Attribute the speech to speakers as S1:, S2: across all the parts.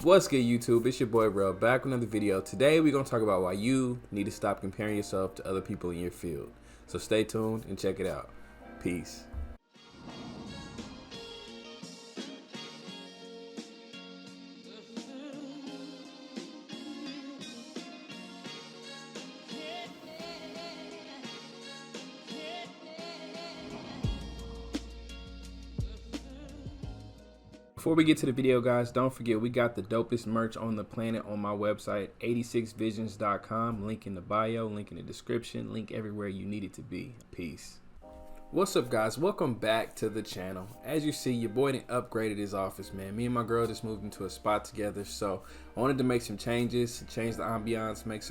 S1: What's good, YouTube? It's your boy bro, back with another video. Today we're gonna talk about why you need to stop comparing yourself to other people in your field. So stay tuned and check it out. Peace. Before we get to the video, guys, don't forget we got the dopest merch on the planet on my website, 86visions.com. Link in the bio, link in the description, link everywhere you need it to be. Peace. What's up, guys? Welcome back to the channel. As you see, your boy done upgraded his office, man. Me and my girl just moved into a spot together, so I wanted to make some changes, change the ambiance, make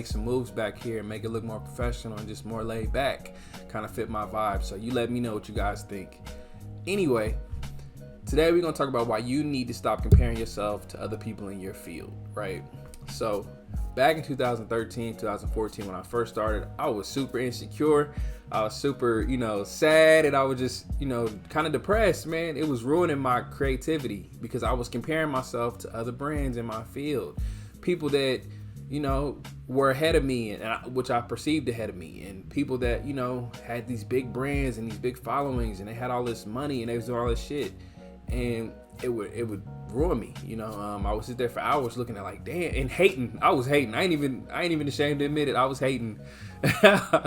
S1: some moves back here, make it look more professional and just more laid back, kind of fit my vibe. So you let me know what you guys think. Anyway, today we're going to talk about why you need to stop comparing yourself to other people in your field, right? So back in 2013, 2014, when I first started, I was super insecure. I was super, sad, and I was just, kind of depressed, man. It was ruining my creativity because I was comparing myself to other brands in my field. People that, were ahead of me, and which I perceived ahead of me, and people that, had these big brands and these big followings, and they had all this money and they was doing all this shit. And it would ruin me, I would sit there for hours looking at like, damn, and hating. I was hating. I ain't even ashamed to admit it. I was hating.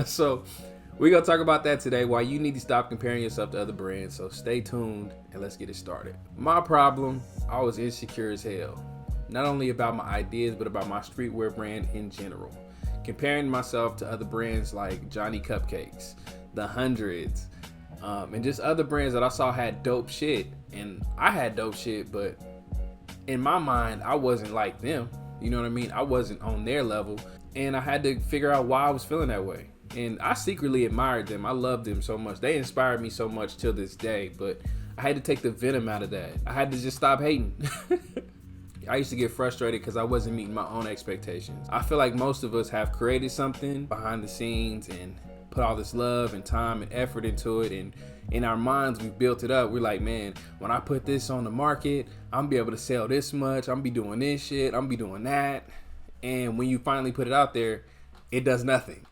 S1: So we're gonna talk about that today, why you need to stop comparing yourself to other brands. So stay tuned and let's get it started. My problem, I was insecure as hell. Not only about my ideas, but about my streetwear brand in general. Comparing myself to other brands like Johnny Cupcakes, The Hundreds, and just other brands that I saw had dope shit. And I had dope shit, but in my mind, I wasn't like them. You know what I mean? I wasn't on their level. And I had to figure out why I was feeling that way. And I secretly admired them. I loved them so much. They inspired me so much till this day. But I had to take the venom out of that. I had to just stop hating. I used to get frustrated because I wasn't meeting my own expectations. I feel like most of us have created something behind the scenes and put all this love and time and effort into it, and in our minds we've built it up. We're like, man, when I put this on the market, I'm gonna be able to sell this much, I'm gonna be doing this shit, I'm gonna be doing that. And when you finally put it out there, it does nothing.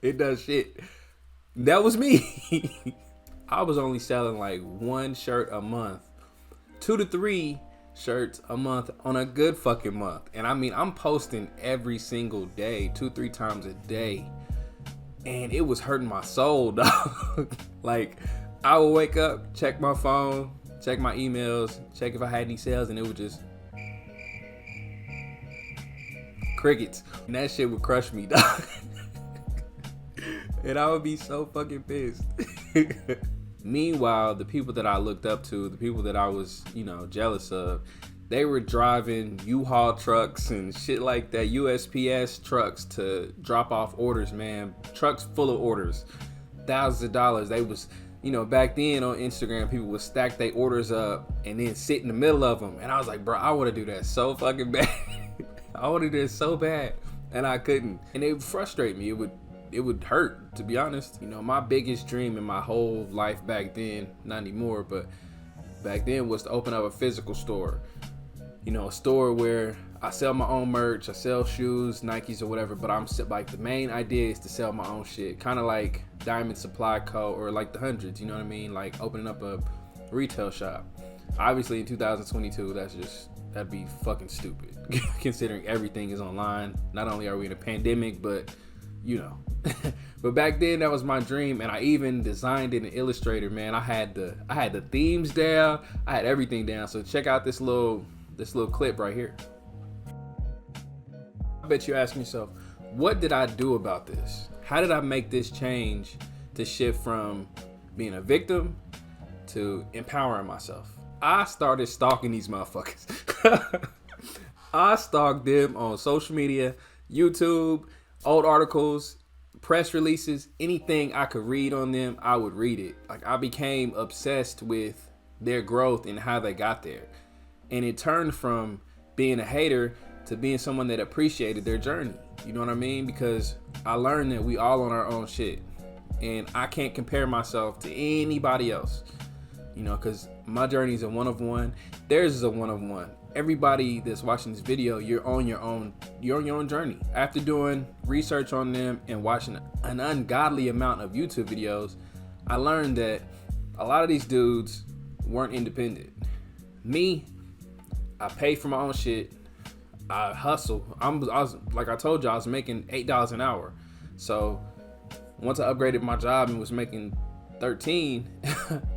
S1: It does shit. That was me. I was only selling like 1 shirt a month, 2 to 3 shirts a month on a good fucking month. And I mean, I'm posting every single day, 2-3 times a day. And it was hurting my soul, dog. Like, I would wake up, check my phone, check my emails, check if I had any sales, and it would just crickets. And that shit would crush me, dog. And I would be so fucking pissed. Meanwhile, the people that I looked up to, the people that I was, jealous of, they were driving U-Haul trucks and shit like that, USPS trucks to drop off orders, man. Trucks full of orders, thousands of dollars. They was, back then on Instagram, people would stack their orders up and then sit in the middle of them. And I was like, bro, I want to do that so fucking bad. I want to do it so bad, and I couldn't. And it would frustrate me. It would hurt, to be honest. My biggest dream in my whole life back then, not anymore, but back then, was to open up a physical store. A store where I sell my own merch, I sell shoes, Nikes or whatever, but I'm like, the main idea is to sell my own shit. Kind of like Diamond Supply Co. or like the Hundreds, you know what I mean? Like opening up a retail shop. Obviously in 2022, that'd be fucking stupid considering everything is online. Not only are we in a pandemic, but but back then that was my dream, and I even designed it in Illustrator, man. I had the themes down, I had everything down. So check out this little clip right here. I bet you're asking yourself, what did I do about this? How did I make this change to shift from being a victim to empowering myself? I started stalking these motherfuckers. I stalked them on social media, YouTube, old articles, press releases, anything I could read on them, I would read it. Like, I became obsessed with their growth and how they got there. And it turned from being a hater to being someone that appreciated their journey. You know what I mean? Because I learned that we all on our own shit. And I can't compare myself to anybody else. Because My journey is a one-of-one. Theirs is a one-of-one. Everybody that's watching this video, you're on your own journey. After doing research on them and watching an ungodly amount of YouTube videos, I learned that a lot of these dudes weren't independent. Me, I pay for my own shit. I hustle. I was like I told you, I was making $8 an hour. So once I upgraded my job and was making 13,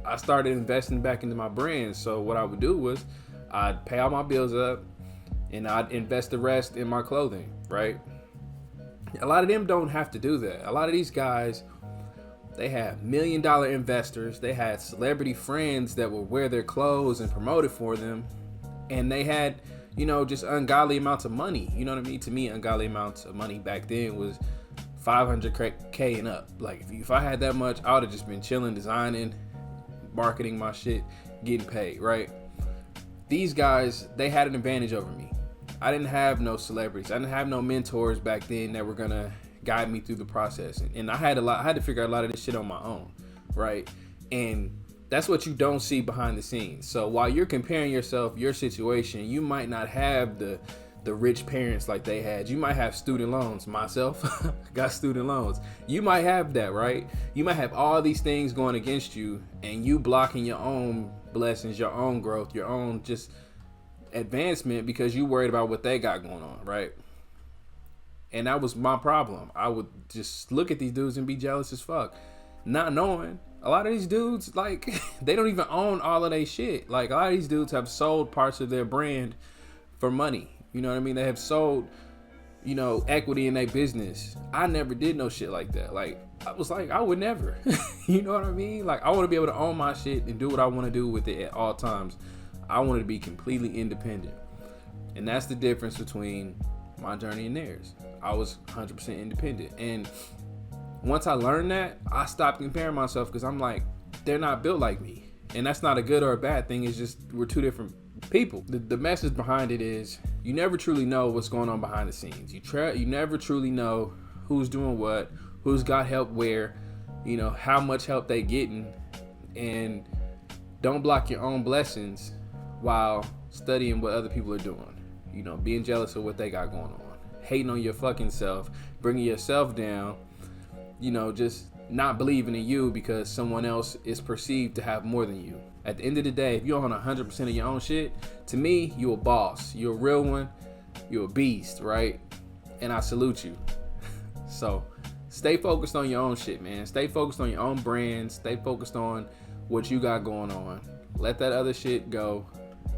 S1: I started investing back into my brand. So what I would do was I'd pay all my bills up and I'd invest the rest in my clothing, right? A lot of them don't have to do that. A lot of these guys, they have $1 million investors. They had celebrity friends that would wear their clothes and promote it for them. And they had, you know, just ungodly amounts of money. You know what I mean? To me, ungodly amounts of money back then was $500K and up. Like if I had that much, I would have just been chilling, designing, marketing my shit, getting paid, right? These guys, they had an advantage over me. I didn't have no celebrities. I didn't have no mentors back then that were gonna guide me through the process. And I had to figure out a lot of this shit on my own, right? And that's what you don't see behind the scenes. So while you're comparing yourself, your situation, you might not have the rich parents like they had. You might have student loans. Myself, got student loans. You might have that, right? You might have all these things going against you and you blocking your own blessings, your own growth, your own just advancement because you worried about what they got going on, right? And that was my problem. I would just look at these dudes and be jealous as fuck, not knowing a lot of these dudes, like, they don't even own all of their shit. Like, a lot of these dudes have sold parts of their brand for money. You know what I mean? They have sold, you know, equity in their business. I never did no shit like that. Like, I was like, I would never. You know what I mean? Like, I want to be able to own my shit and do what I want to do with it at all times. I wanted to be completely independent. And that's the difference between my journey and theirs. I was 100% independent. And once I learned that, I stopped comparing myself because I'm like, they're not built like me. And that's not a good or a bad thing. It's just we're two different people. The message behind it is you never truly know what's going on behind the scenes. You never truly know who's doing what, who's got help where, you know, how much help they getting. And don't block your own blessings while studying what other people are doing. You know, being jealous of what they got going on, hating on your fucking self, bringing yourself down, you know, just not believing in you because someone else is perceived to have more than you. At the end of the day, if you're on 100% of your own shit, to me, you're a boss. You're a real one. You're a beast, right? And I salute you. So stay focused on your own shit, man. Stay focused on your own brand. Stay focused on what you got going on. Let that other shit go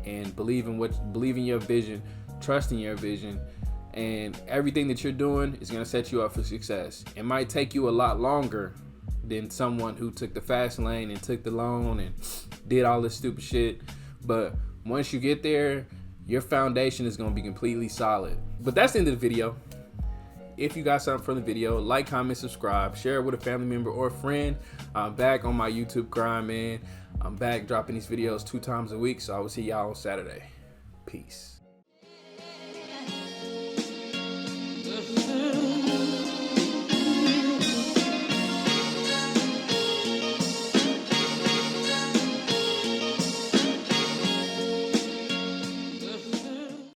S1: and believe in your vision, trust in your vision. And everything that you're doing is going to set you up for success. It might take you a lot longer than someone who took the fast lane and took the loan and did all this stupid shit. But once you get there, your foundation is going to be completely solid. But that's the end of the video. If you got something from the video, like, comment, subscribe, share it with a family member or a friend. I'm back on my YouTube grind, man. I'm back dropping these videos 2 times a week. So I will see y'all on Saturday. Peace.